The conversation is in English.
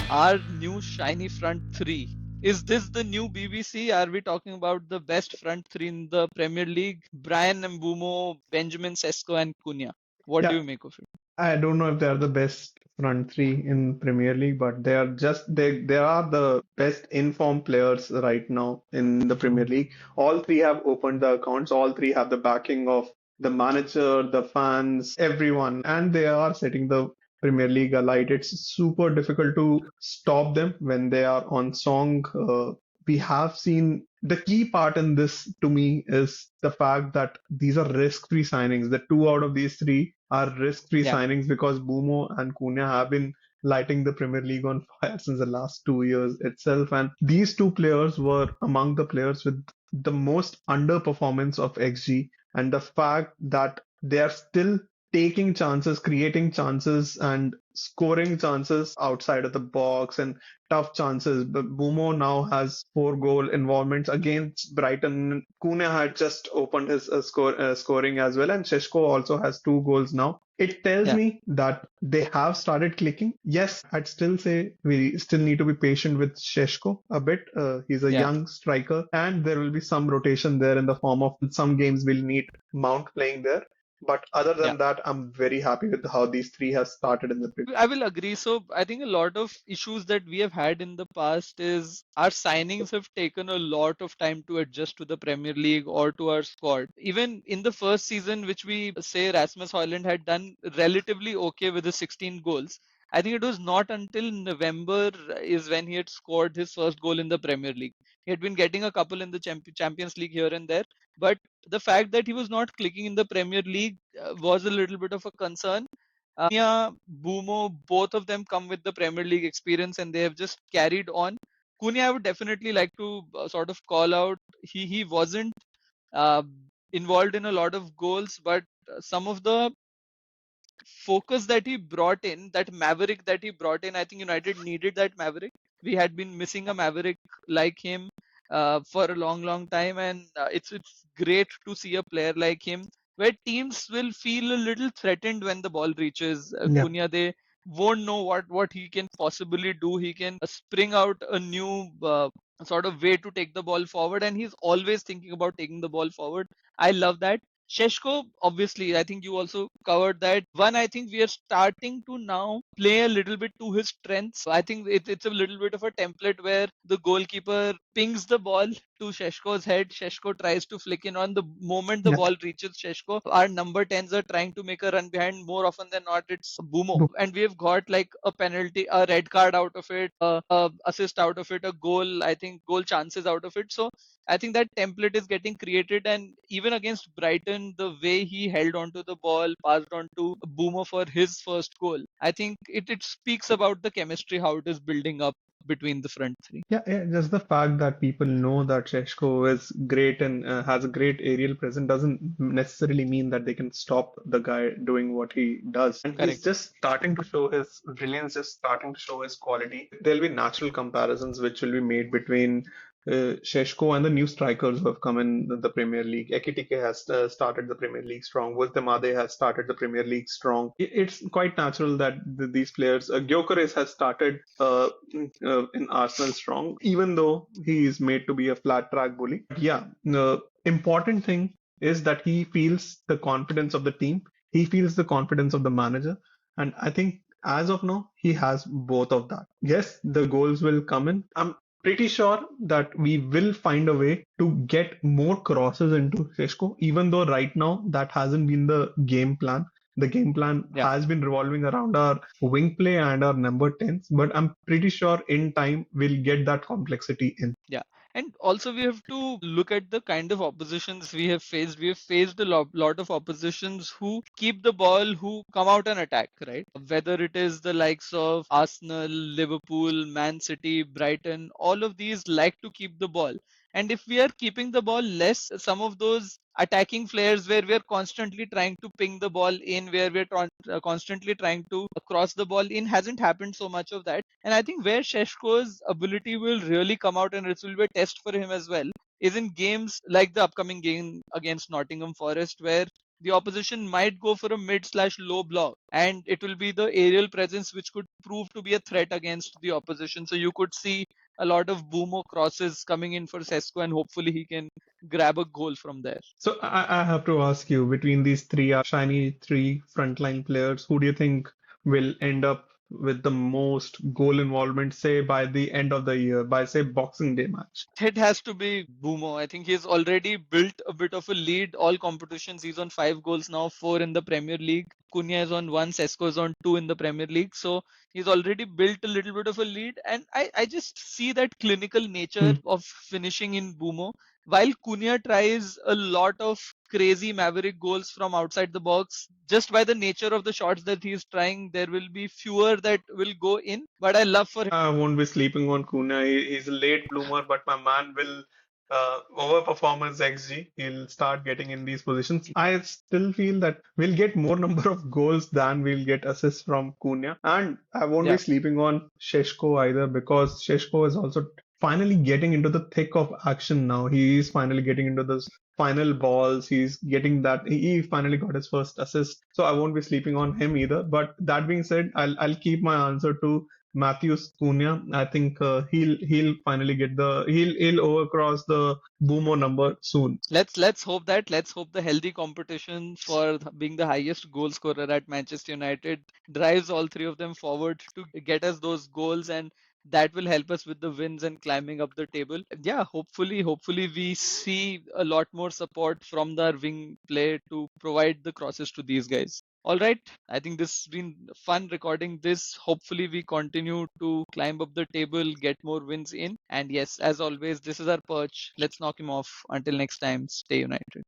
our new shiny front three. Is this the new BBC? Are we talking about the best front three in the Premier League? Bryan Mbeumo, Benjamin Šeško, and Cunha. What do Yeah, you make of it? I don't know if they are the best front three in Premier League, but they are the best informed players right now in the Premier League. All three have opened the accounts. All three have the backing of the manager, the fans, everyone, and they are setting the Premier League alight. It's super difficult to stop them when they are on song. We have seen the key part in this to me is the fact that these are risk-free signings. The two out of these three are risk-free Yeah, signings because Bumo and Cunha have been lighting the Premier League on fire since the last 2 years itself. And these two players were among the players with the most underperformance of XG. And the fact that they are still taking chances, creating chances, and scoring chances outside of the box and tough chances. But Bumo now has 4 goal involvements against Brighton. Cunha had just opened his scoring as well, and Šeško also has 2 goals now. It tells yeah, me that they have started clicking. Yes, I'd still say we still need to be patient with Šeško a bit. He's a yeah. young striker, and there will be some rotation there in the form of some games we'll need Mount playing there. But other Yeah. than that, I'm very happy with how these three have started in the Premier. I will agree. So I think a lot of issues that we have had in the past is our signings have taken a lot of time to adjust to the Premier League or to our squad. Even in the first season, which we say Rasmus Højlund had done relatively okay with his 16 goals. I think it was not until November is when he had scored his first goal in the Premier League. He had been getting a couple in the Champions League here and there, but the fact that he was not clicking in the Premier League was a little bit of a concern. Cunha, Bumo, both of them come with the Premier League experience and they have just carried on. Cunha, I would definitely like to sort of call out. He wasn't uh, involved in a lot of goals, but some of the focus that he brought in, that maverick that he brought in, I think United needed that maverick. We had been missing a maverick like him for a long, long time, and it's great to see a player like him where teams will feel a little threatened when the ball reaches Yeah. Cunha. They won't know what he can possibly do. He can spring out a new sort of way to take the ball forward, and he's always thinking about taking the ball forward. I love that. Sheshko, obviously, I think you also covered that. One, I think we are starting to now play a little bit to his strengths. I think it's a little bit of a template where the goalkeeper pings the ball to Sheshko's head. Sheshko tries to flick in on the moment the Yeah. ball reaches Sheshko. Our number 10s are trying to make a run behind. More often than not, it's Bumo. And we have got like a penalty, a red card out of it, a assist out of it, a goal, I think goal chances out of it. So I think that template is getting created, and even against Brighton, the way he held onto the ball, passed on to Boomer for his first goal, I think it speaks about the chemistry, how it is building up between the front three. Yeah, just the fact that people know that Sheshko is great and has a great aerial presence doesn't necessarily mean that they can stop the guy doing what he does. And he's Correct. just starting to show his brilliance, just starting to show his quality. There'll be natural comparisons which will be made between Sheshko and the new strikers who have come in the Premier League. Ekitike has started the Premier League strong. Woltemade has started the Premier League strong. It's quite natural that these players, Gyökeres has started in Arsenal strong, even though he is made to be a flat track bully. Yeah, the important thing is that he feels the confidence of the team. He feels the confidence of the manager. And I think as of now, he has both of that. Yes, the goals will come in. I'm pretty sure that we will find a way to get more crosses into Sheshko, even though right now that hasn't been the game plan. The game plan Yeah. has been revolving around our wing play and our number 10s, but I'm pretty sure in time we'll get that complexity in. Yeah. And also we have to look at the kind of oppositions we have faced. We have faced a lot of oppositions who keep the ball, who come out and attack, right? Whether it is the likes of Arsenal, Liverpool, Man City, Brighton, all of these like to keep the ball. And if we are keeping the ball less, some of those attacking players where we're constantly trying to ping the ball in, where we're constantly trying to cross the ball in, hasn't happened so much of that. And I think where Sheshko's ability will really come out, and it will be a test for him as well, is in games like the upcoming game against Nottingham Forest, where the opposition might go for a mid slash low block, and it will be the aerial presence which could prove to be a threat against the opposition. So you could see a lot of Mbeumo crosses coming in for Šeško, and hopefully he can grab a goal from there. So I have to ask you, between these three shiny three frontline players, who do you think will end up with the most goal involvement, say by the end of the year, by say Boxing Day match? It has to be Mbeumo. I think he's already built a bit of a lead. All competitions, he's on 5 goals now, 4 in the Premier League. Cunha is on 1, Šeško is on 2 in the Premier League. So he's already built a little bit of a lead. And I just see that clinical nature Hmm. of finishing in Mbeumo. While Cunha tries a lot of crazy maverick goals from outside the box, just by the nature of the shots that he's trying, there will be fewer that will go in. But I love for I won't be sleeping on Cunha. He's a late bloomer, but my man will overperform his XG. He'll start getting in these positions. I still feel that we'll get more number of goals than we'll get assists from Cunha. And I won't be yeah. sleeping on Šeško either, because Šeško is also finally getting into the thick of action now. He is finally getting into those final balls. He's getting that. He finally got his first assist. So I won't be sleeping on him either. But that being said, I'll keep my answer to Matheus Cunha. I think he'll finally get he'll overcross the Boomo number soon. Let's hope that. Let's hope the healthy competition for being the highest goal scorer at Manchester United drives all three of them forward to get us those goals, and that will help us with the wins and climbing up the table. Yeah, hopefully we see a lot more support from the wing play to provide the crosses to these guys. All right, I think this has been fun recording this. Hopefully, we continue to climb up the table, get more wins in. And yes, as always, this is our perch. Let's knock him off. Until next time, stay united.